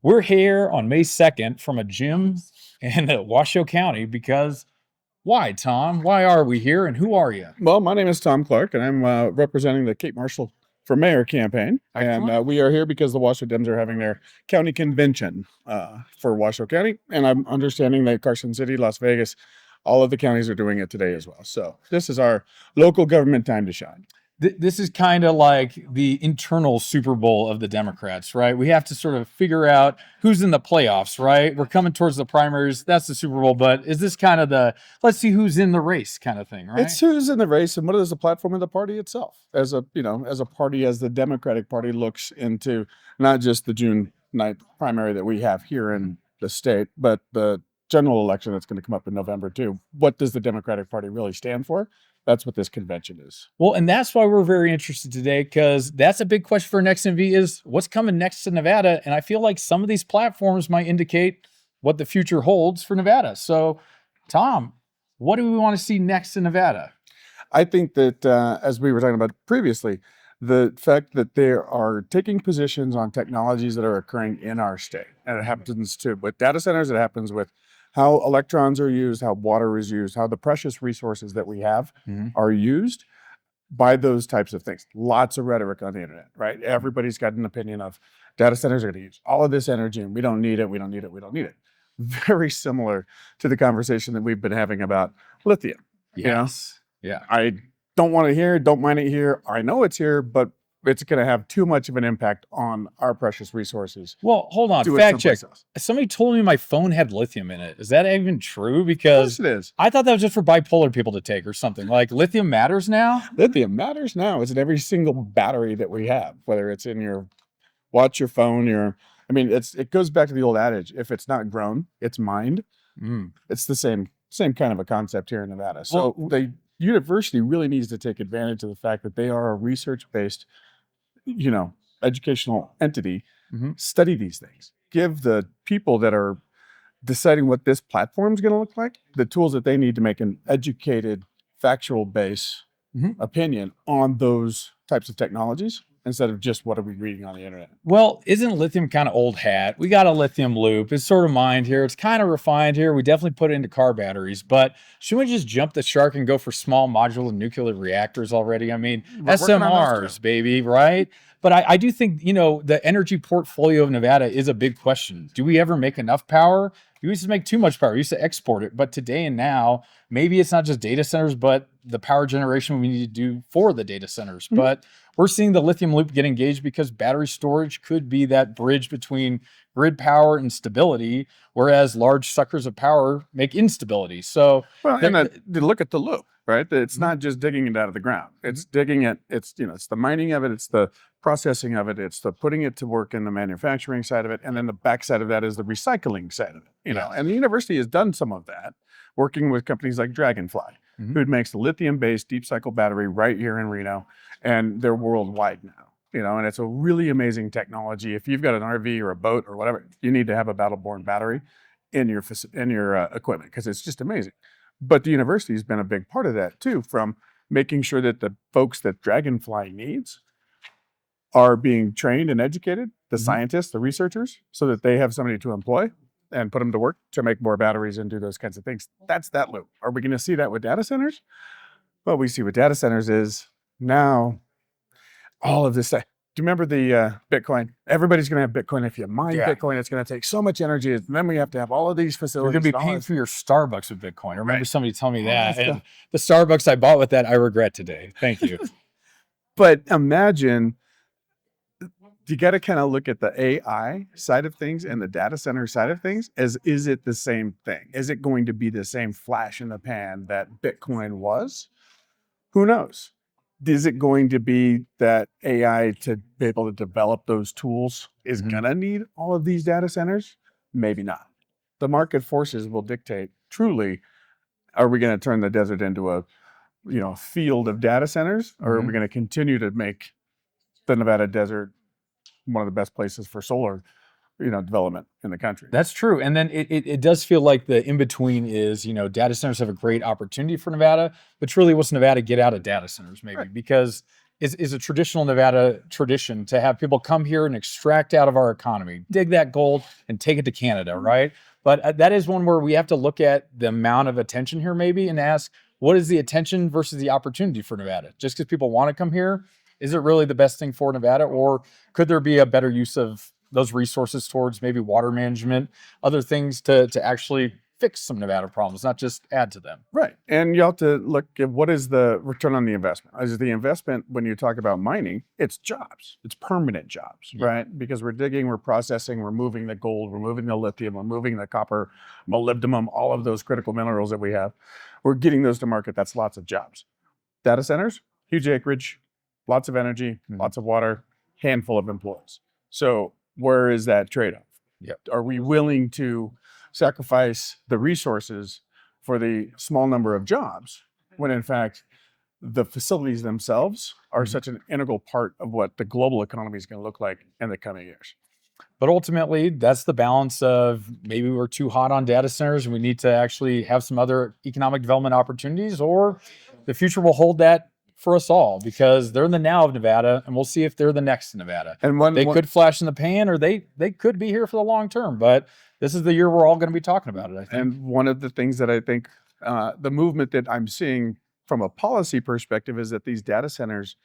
We're here on May 2nd from a gym in Washoe County because why, Tom? Why are we here and who are you? Well, my name is Tom Clark, and I'm representing the Kate Marshall for Mayor campaign. Excellent. And we are here because the Washoe Dems are having their county convention for Washoe County. And I'm understanding that Carson City, Las Vegas, all of the counties are doing it today as well. So this is our local government time to shine. This is kind of like the internal Super Bowl of the Democrats, right? We have to sort of figure out who's in the playoffs, right? We're coming towards the primaries. That's the Super Bowl. But is this kind of the let's see who's in the race kind of thing, right? It's who's in the race and what is the platform of the party itself. As a party, as the Democratic Party looks into not just the June 9th primary that we have here in the state, but the general election that's going to come up in November too. What does the Democratic Party really stand for? That's what this convention is. Well, and that's why we're very interested today, because that's a big question for Next NV is what's coming next to Nevada. And I feel like some of these platforms might indicate what the future holds for Nevada. So, Tom, what do we want to see next in Nevada? I think that, as we were talking about previously, the fact that they are taking positions on technologies that are occurring in our state. And it happens too with data centers, it happens with how electrons are used, how water is used, how the precious resources that we have are used by those types of things. Lots of rhetoric on the internet, right? Everybody's got an opinion of data centers are going to use all of this energy and we don't need it, we don't need it, we don't need it. Very similar to the conversation that we've been having about lithium. Yes. Yeah. I don't want to hear it, don't mind it here. I know it's here, but it's going to have too much of an impact on our precious resources. Well, hold on. Fact check. Somebody told me my phone had lithium in it. Is that even true? Because it is. I thought that was just for bipolar people to take or something. Like lithium matters now? Lithium matters now. It's in every single battery that we have, whether it's in your watch, your phone, it goes back to the old adage. If it's not grown, it's mined. It's the same kind of a concept here in Nevada. So the university really needs to take advantage of the fact that they are a research-based educational entity. Study these things. Give the people that are deciding what this platform is going to look like the tools that they need to make an educated, factual base opinion on those types of technologies instead of just what are we reading on the internet. Well, isn't lithium kind of old hat? We got a lithium loop. It's sort of mined here. It's kind of refined here. We definitely put it into car batteries, but should we just jump the shark and go for small modular nuclear reactors already? I mean, SMRs, baby, right? But I do think, the energy portfolio of Nevada is a big question. Do we ever make enough power? We used to make too much power. We used to export it. But today and now, maybe it's not just data centers, but the power generation we need to do for the data centers. But we're seeing the lithium loop get engaged because battery storage could be that bridge between grid power and stability, whereas large suckers of power make instability. So, look at the loop, right? It's not just digging it out of the ground. It's digging it. It's the mining of it. It's the processing of it. It's the putting it to work in the manufacturing side of it, and then the back side of that is the recycling side of it. And the university has done some of that, working with companies like Dragonfly, who makes a lithium-based deep cycle battery right here in Reno, and they're worldwide now. And it's a really amazing technology. If you've got an RV or a boat or whatever, you need to have a battle-born battery in your equipment because it's just amazing. But the university has been a big part of that too, from making sure that the folks that Dragonfly needs are being trained and educated, the scientists, the researchers, so that they have somebody to employ and put them to work to make more batteries and do those kinds of things. That's that loop. Are we going to see that with data centers? What we see with data centers is now all of this. Do you remember the Bitcoin? Everybody's going to have Bitcoin. If you mine Bitcoin, it's going to take so much energy. And then we have to have all of these facilities. You're going to be paying for your Starbucks with Bitcoin. I remember somebody telling me that. And the Starbucks I bought with that, I regret today. Thank you. But imagine, you got to kind of look at the AI side of things and the data center side of things is it the same thing? Is it going to be the same flash in the pan that Bitcoin was? Who knows? Is it going to be that AI to be able to develop those tools is going to need all of these data centers? Maybe not. The market forces will dictate truly, are we going to turn the desert into a field of data centers, or are we going to continue to make the Nevada desert one of the best places for solar development in the country? That's true. And then it does feel like the in-between is, data centers have a great opportunity for Nevada, but truly what's Nevada get out of data centers maybe? Because is a traditional Nevada tradition to have people come here and extract out of our economy, dig that gold and take it to Canada, right? But that is one where we have to look at the amount of attention here maybe and ask, what is the attention versus the opportunity for Nevada? Just because people want to come here, is it really the best thing for Nevada? Or could there be a better use of those resources towards maybe water management, other things to actually fix some Nevada problems, not just add to them? Right. And you have to look at what is the return on the investment. Is the investment, when you talk about mining, it's jobs, it's permanent jobs, right? Because we're digging, we're processing, we're moving the gold, we're moving the lithium, we're moving the copper, molybdenum, all of those critical minerals that we have. We're getting those to market. That's lots of jobs. Data centers, huge acreage, lots of energy, lots of water, handful of employees. So where is that trade-off? Yep. Are we willing to sacrifice the resources for the small number of jobs when in fact the facilities themselves are such an integral part of what the global economy is going to look like in the coming years? But ultimately, that's the balance of maybe we're too hot on data centers and we need to actually have some other economic development opportunities, or the future will hold that for us all because they're in the now of Nevada, and we'll see if they're the next in Nevada. And They could flash in the pan, or they could be here for the long term. But this is the year we're all going to be talking about it, I think. And one of the things that I think the movement that I'm seeing from a policy perspective is that these data centers,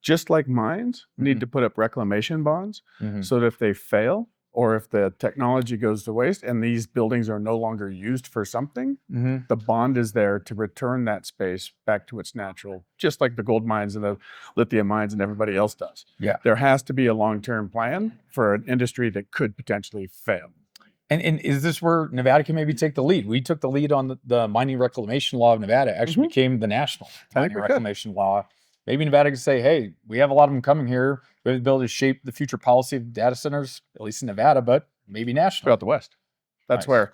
just like mines, need to put up reclamation bonds so that if they fail or if the technology goes to waste and these buildings are no longer used for something, the bond is there to return that space back to its natural, just like the gold mines and the lithium mines and everybody else does. Yeah. There has to be a long-term plan for an industry that could potentially fail. And is this where Nevada can maybe take the lead? We took the lead on the mining reclamation law of Nevada, actually became the national mining reclamation law. Maybe Nevada can say, hey, we have a lot of them coming here. We have the ability to shape the future policy of data centers, at least in Nevada, but maybe national. Throughout the West. That's Nice. where